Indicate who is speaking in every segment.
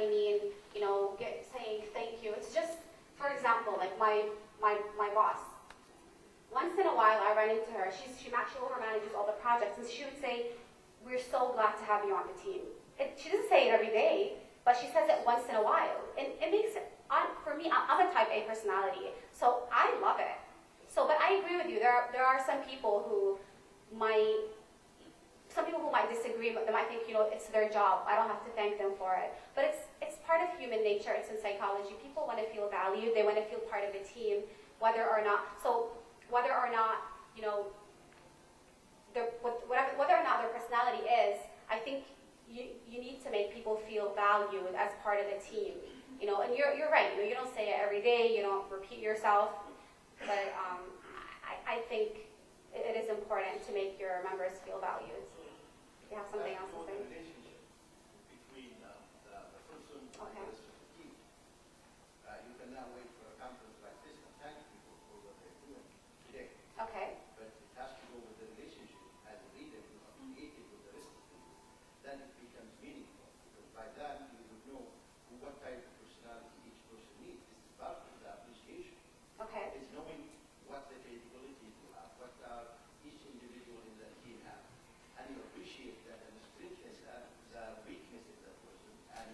Speaker 1: necessarily mean, you know, saying thank you. It's just, for example, like my boss. Once in a while, I run into her. She overmanages all the projects, and she would say, "We're so glad to have you on the team." She doesn't say it every day, but she says it once in a while, and it makes it. For me, I'm a type A personality, so I love it. So, but I agree with you. There are some people who might disagree, but they might think, you know, it's their job. I don't have to thank them for it. But it's part of human nature. It's in psychology. People want to feel valued. They want to feel part of the team, whether or not, you know, whether or not their personality is. I think you need to make people feel valued as part of the team. You know, and you're right. You know, you don't say it every day. You don't repeat yourself. But I think it is important to make your members feel valued. You have something else to say?
Speaker 2: The relationship between the person and the rest of the team. You can now wait for a conference like this and thank people for what they're doing today.
Speaker 1: Okay.
Speaker 2: But it has to go with the relationship as a leader you create it with the rest of the people. Then it becomes meaningful. Because by that you would know what type of personality each person needs. This is part of the appreciation.
Speaker 1: Okay.
Speaker 2: It's knowing what the capabilities you have, what each individual in the team have. And you appreciate that and strengthen the weakness of that person, and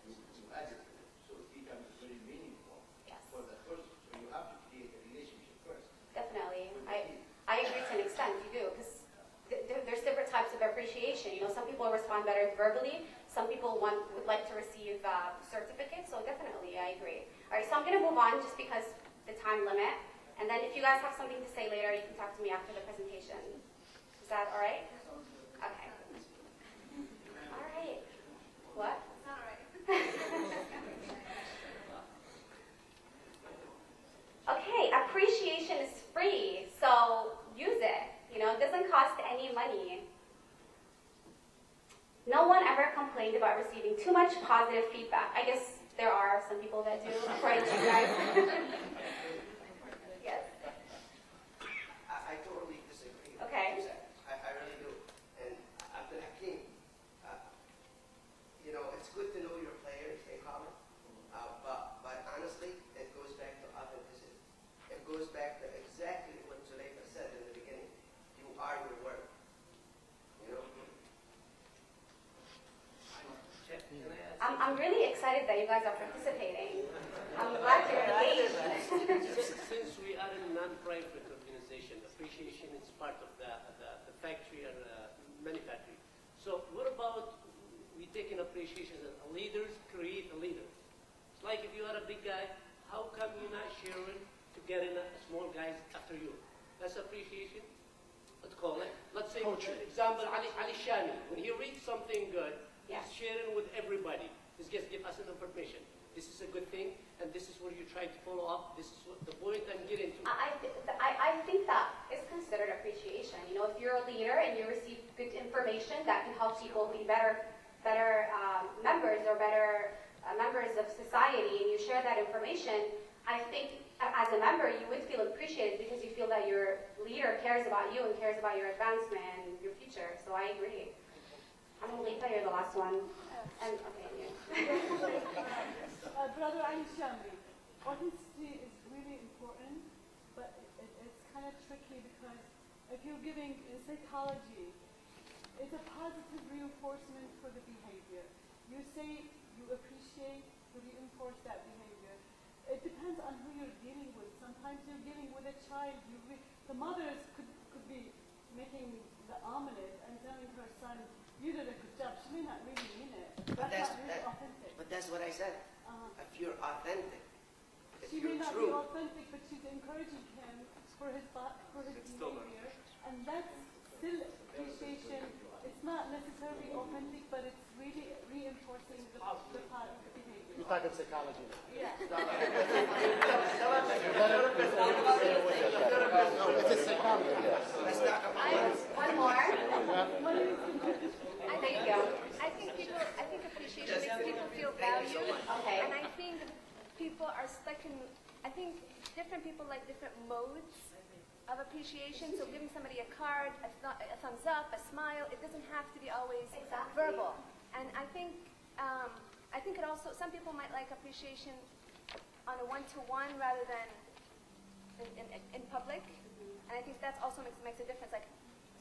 Speaker 2: you add it to it. So it becomes very meaningful for the person. So you have to create a relationship first.
Speaker 1: Definitely. I agree to an extent, you do, because there's different types of appreciation. You know, some people respond better verbally. Some people would like to receive certificates, so definitely, I agree. All right, so I'm going to move on just because the time limit. And then if you guys have something to say later, you can talk to me after the presentation. Is that all right? Okay. All right. What?
Speaker 3: All right.
Speaker 1: Okay, appreciation is free, so use it. You know, it doesn't cost any money. No one ever complained about receiving too much positive feedback. I guess there are some people that do, according to you guys. Yes.
Speaker 4: I totally disagree.
Speaker 1: Okay.
Speaker 4: I really do. And Abdul Hakim, you know, it's good to know your players, they call it. But honestly, it goes back to authenticity. It goes back to exactly what Zuleika said in the beginning. You are your work. You know?
Speaker 1: I'm really excited that you guys are participating. I'm glad you're engaged.
Speaker 5: Since we are a non-profit organization, appreciation is part of the factory or manufacturing. So what about we take an appreciation that leaders create a leader? It's like if you are a big guy, how come you're not sharing to get in a small guys after you? That's appreciation. Let's call it. Let's say, for example, Ali Shami. When he reads something good, he's sharing with everybody. This just gives us an information. This is a good thing, and this is where you try to follow up. This is what the point I'm getting to.
Speaker 1: I think that is considered appreciation. You know, if you're a leader and you receive good information that can help people be better members or better members of society, and you share that information, I think as a member you would feel appreciated because you feel that your leader cares about you and cares about your advancement and your future. So I agree. I'm going to leave that you're the last one. And okay, yeah.
Speaker 6: Brother Ali Shambi, honesty is really important, but it's kind of tricky because if you're giving psychology, it's a positive reinforcement for the behavior. You say you appreciate to reinforce that behavior. It depends on who you're dealing with. Sometimes you're dealing with a child. The mothers could be making the omelet and telling her son, "You did a good job." She may not really mean it. That's not really authentic.
Speaker 4: But that's what I said. If you're authentic, if
Speaker 6: she
Speaker 4: you're
Speaker 6: may not
Speaker 4: true.
Speaker 6: be authentic, but she's encouraging him for his behavior, and that's still appreciation. It's not necessarily authentic, but it's really reinforcing the positive behavior.
Speaker 7: You're talking psychology now.
Speaker 6: Yeah.
Speaker 7: It's a psychology.
Speaker 1: One more. Thank you.
Speaker 3: I think appreciation makes people feel valued.
Speaker 1: Okay.
Speaker 3: And I think people are stuck in, I think different people like different modes of appreciation. So giving somebody a card, a thumbs up, a smile, it doesn't have to be always verbal. And I think it also, some people might like appreciation on a one-to-one rather than in public. And I think that also makes a difference. Like,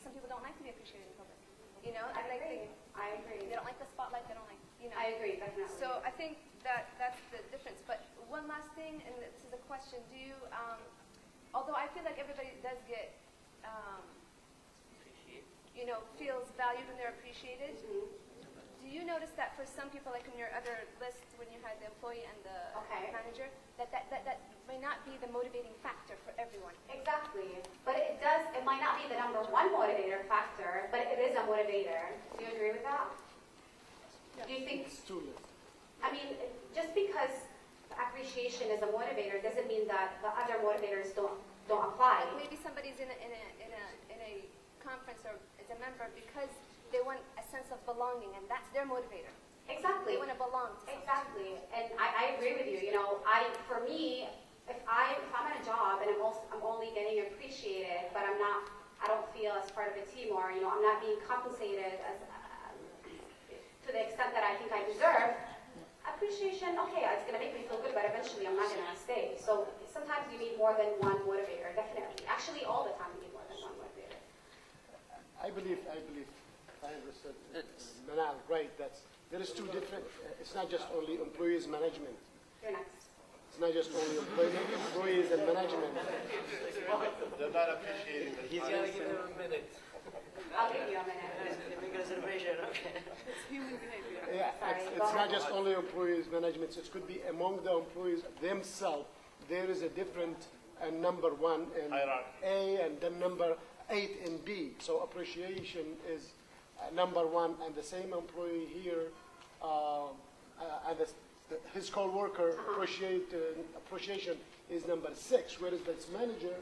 Speaker 3: some people don't like to be appreciated in public. You know?
Speaker 1: I
Speaker 3: And
Speaker 1: agree. I agree.
Speaker 3: they don't like the spotlight, they don't like, you know.
Speaker 1: I agree, definitely.
Speaker 3: So I think that's the difference. But one last thing, and this is a question, do you, although I feel like everybody does get, you know, feels valued when they're appreciated, do you notice that for some people, like in your other list when you had the employee and the manager, that may not be the motivating factor for everyone?
Speaker 1: Exactly. But it might not be the #1 motivator factor, but it is a motivator. Do you agree with that? Do you think?
Speaker 7: It's too late.
Speaker 1: I mean, just because appreciation is a motivator doesn't mean that the other motivators don't apply.
Speaker 3: Like maybe somebody's in a conference or is a member because they want a sense of belonging, and that's their motivator.
Speaker 1: Exactly.
Speaker 3: They want to belong to something.
Speaker 1: Exactly. And I agree with you. You know, for me, if I'm in a job and I'm only getting appreciated, but I don't feel as part of a team, or you know, I'm not being compensated as to the extent that I think I deserve. Appreciation, okay, it's gonna make me feel good, but eventually I'm not gonna stay. So sometimes you need more than one motivator, definitely. Actually, all the time you need more than one motivator.
Speaker 7: I believe, if I understood Manal right, there is two different, it's not just only employees management.
Speaker 1: You're next.
Speaker 7: It's not just only employees and management.
Speaker 2: They're not appreciating the
Speaker 5: He's gonna give him a minute.
Speaker 1: I'll give you a minute.
Speaker 5: Make a reservation, okay.
Speaker 6: It's human behavior.
Speaker 7: Yeah,
Speaker 1: Sorry,
Speaker 7: it's
Speaker 1: go
Speaker 7: not
Speaker 1: ahead.
Speaker 7: just only employees management, so it could be among the employees themselves. There is a different #1 in
Speaker 2: Hierarchy.
Speaker 7: A and then number 8 in B. So appreciation is #1, and the same employee here and his co-worker appreciation is #6, whereas this manager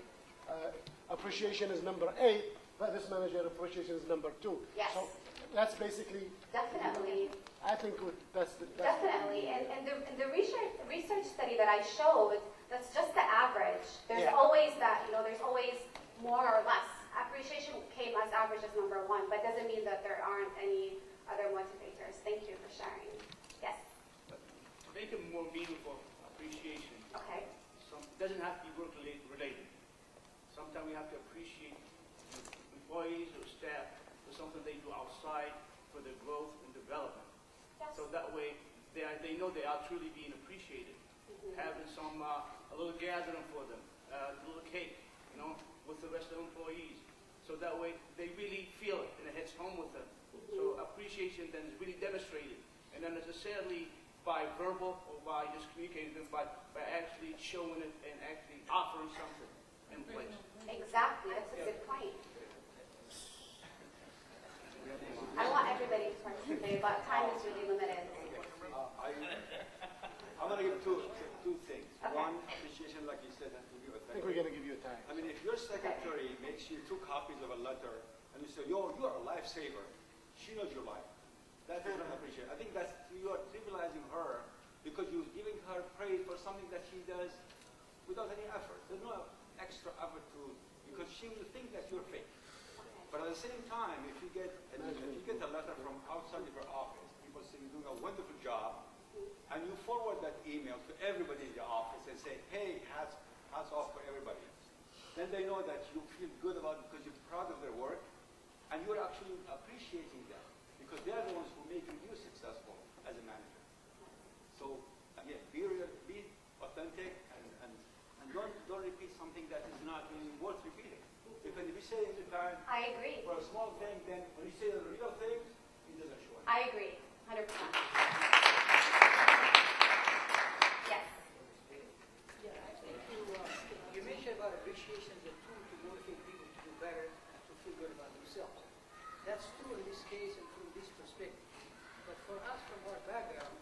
Speaker 7: appreciation is #8, but this manager appreciation is #2.
Speaker 1: Yes.
Speaker 7: So that's basically,
Speaker 1: Definitely.
Speaker 7: I think that's
Speaker 1: Definitely, and the research study that I showed, that's just the average. There's
Speaker 7: Yeah.
Speaker 1: always there's always more or less. Appreciation came as average as #1, but doesn't mean that there aren't any other motivators. Thank you for sharing. Yes.
Speaker 8: Make it more meaningful appreciation.
Speaker 1: Okay.
Speaker 8: It doesn't have to be work related. Sometimes we have to appreciate employees or staff for something they do outside for their growth and development.
Speaker 1: Yes.
Speaker 8: So that way they know they are truly being appreciated. Having some a little gathering for them, a little cake, you know, with the rest of the employees. So that way they really feel it and it hits home with them. So appreciation then is really demonstrated, and not necessarily by verbal or by just communicating them, but by actually showing it and actually offering something in place.
Speaker 1: Exactly. That's a good point. I want everybody to participate, but time is really limited.
Speaker 9: I'm going to give two things.
Speaker 1: Okay.
Speaker 9: One, appreciation, like you said, and to give a
Speaker 7: I think we're going to give you a time.
Speaker 9: I mean, if your secretary makes you 2 copies of a letter and you say, yo, you are a lifesaver, she knows your life. That's what I appreciate. I think that's, you are trivializing her because you're giving her praise for something that she does without any effort. There's no extra effort because she will think that you're fake. But at the same time, if you get a letter from outside of your office, people say you're doing a wonderful job, and you forward that email to everybody in the office and say, hey, hats off for everybody. Then they know that you feel good about it because you're proud of their work, and you're actually appreciating them because they're the ones who make you successful as a manager. So again, be real, be authentic, and don't repeat something that is not really worth repeating. Because if you say it every time
Speaker 1: I agree.
Speaker 9: for a small thing, then when you say the real things, it doesn't show up.
Speaker 1: I agree. 100%. Yes.
Speaker 10: Yeah, I think you mentioned about appreciation as a tool to motivate people to do better and to feel good about themselves. That's true in this case and from this perspective. But for us, from our background,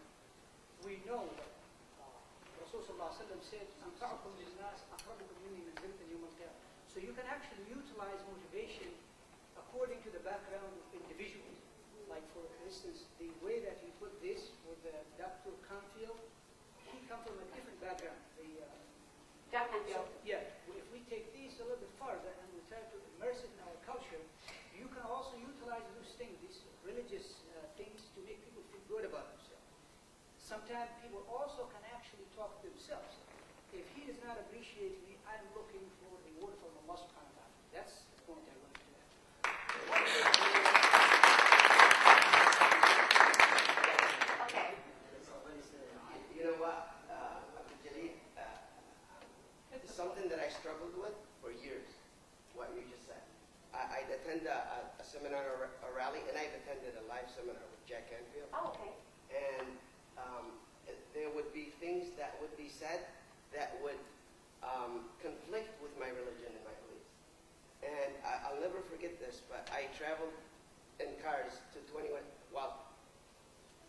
Speaker 10: we know that Rasul Sallallahu Alaihi Wasallam said, "Anfa'ukum lin-nas aqrabukum minni manzilatan yawm al-qiyamah." So you can actually utilize motivation according to the background of individuals. Like for instance, the way that you put this with Dr. Canfield, he comes from a different background.
Speaker 1: Jack Canfield.
Speaker 10: Yeah, if we take these a little bit farther and we try to immerse it in our culture, you can also utilize those things, these religious things, to make people feel good about themselves. Some sometimes people also can actually talk to themselves. If he is not appreciating me, I'm looking for a word from Allah subhanahu wa ta'ala. That's the point I wanted to make.
Speaker 1: Okay.
Speaker 4: You know what, Jaleel, it's something that I struggled with for years, what you just said. I'd attend a seminar or a rally, and I've attended a live seminar with Jack Canfield.
Speaker 1: Oh, okay.
Speaker 4: And there would be things that would be said that would conflict with my religion and my beliefs. And I'll never forget this, but I traveled in cars to 21, well,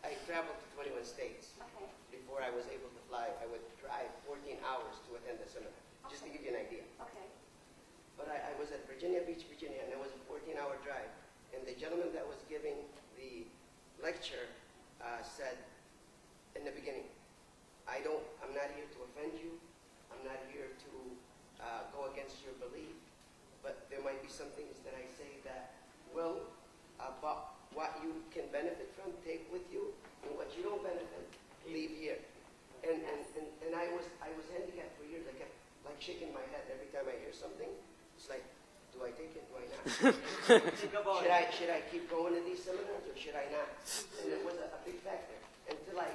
Speaker 4: I traveled to 21 states.
Speaker 1: Okay.
Speaker 4: Before I was able to fly, I would drive 14 hours to attend the seminar, just to give you an idea.
Speaker 1: Okay.
Speaker 4: But I was at Virginia Beach, Virginia, and it was a 14-hour drive. And the gentleman that was giving the lecture said in the beginning, I'm not here to offend you. I'm not here to go against your belief. But there might be some things that I say that will, about what you can benefit from, take with you, and what you don't benefit, leave here. And I was handicapped for years. I kept like shaking my head every time I hear something. It's like, do I take it? Do I not? Should I keep going to these seminars or should I not? And it was a big factor until I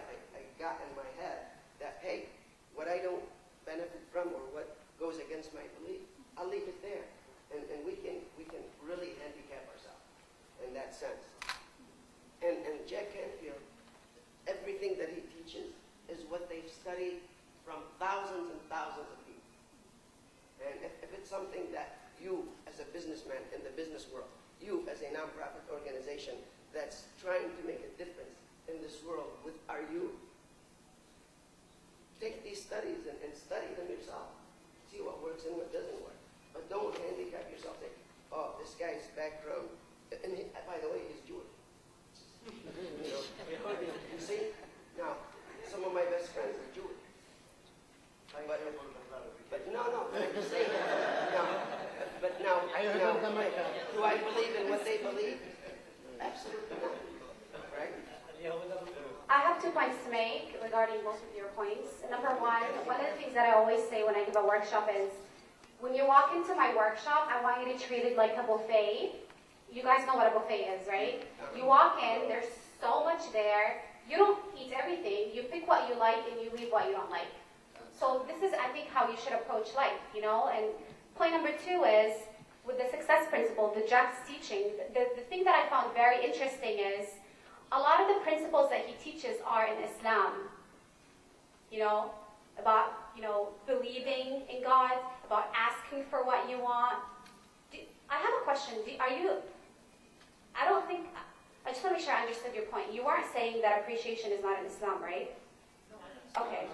Speaker 4: got in my head that, hey, what I don't benefit from or what goes against my belief, I'll leave it there. And we can really handicap ourselves in that sense. And Jack Canfield, everything that he teaches is what they've studied from thousands and thousands of people. And if it's something that you, as a businessman in the business world, you as a nonprofit organization that's trying to make a difference in this world with our youth, take these studies and study them yourself. See what works and what doesn't work. But don't handicap yourself. Think, oh, this guy's background, and he, by the way, he's Jewish. You see? Now, some of my best friends are Jewish. But no, I'm just saying. But now, do I believe in what they believe? Absolutely not. Right?
Speaker 1: I have 2 points to make regarding both of your points. Number one of the things that I always say when I give a workshop is, when you walk into my workshop, I want you to treat it like a buffet. You guys know what a buffet is, right? You walk in, there's so much there. You don't eat everything. You pick what you like and you leave what you don't like. So this is, I think, how you should approach life, you know? And point number 2 is, with the success principle, the Jack's teaching, the thing that I found very interesting is, a lot of the principles that he teaches are in Islam. You know, about, believing in God, about asking for what you want. I have a question. I just want to make sure I understood your point. You weren't saying that appreciation is not in Islam, right? Okay.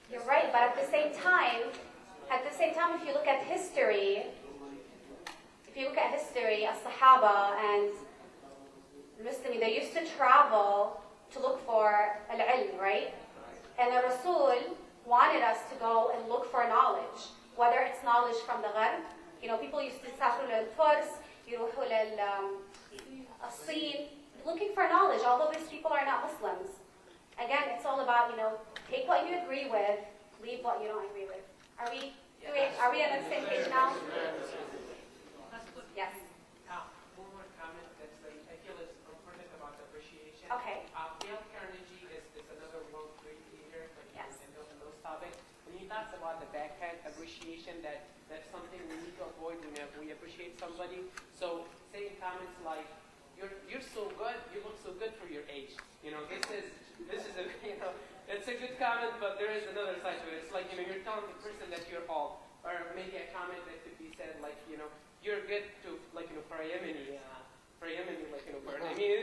Speaker 1: You're right, but at the same time, if you look at history, as-Sahaba and Muslims, they used to travel to look for al-ilm, right? And the Rasul wanted us to go and look for knowledge, whether it's knowledge from the Gharb. People used to travel to Furs, يروحوا للصين, looking for knowledge, although these people are not Muslims. Again, it's all about, take what you agree with, leave what you don't agree with. Are we on the same page now? Yes.
Speaker 11: One more comment that's I feel is important about appreciation.
Speaker 1: Okay.
Speaker 11: Dale Carnegie is another world great leader
Speaker 1: Yes.
Speaker 11: in those topics. When he talks about the backhand appreciation, that's something we need to avoid when we appreciate somebody. So saying comments like, you're so good, you look so good for your age. This is a, it's a good comment, but there is another side to it. It's like, you're telling the person that you're old. Or maybe a comment that could be said like, you're good to, like, for a Yemeni, bird. I mean,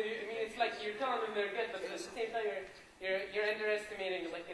Speaker 11: it's like you're telling them they're good, but at the same time, You're underestimating, like,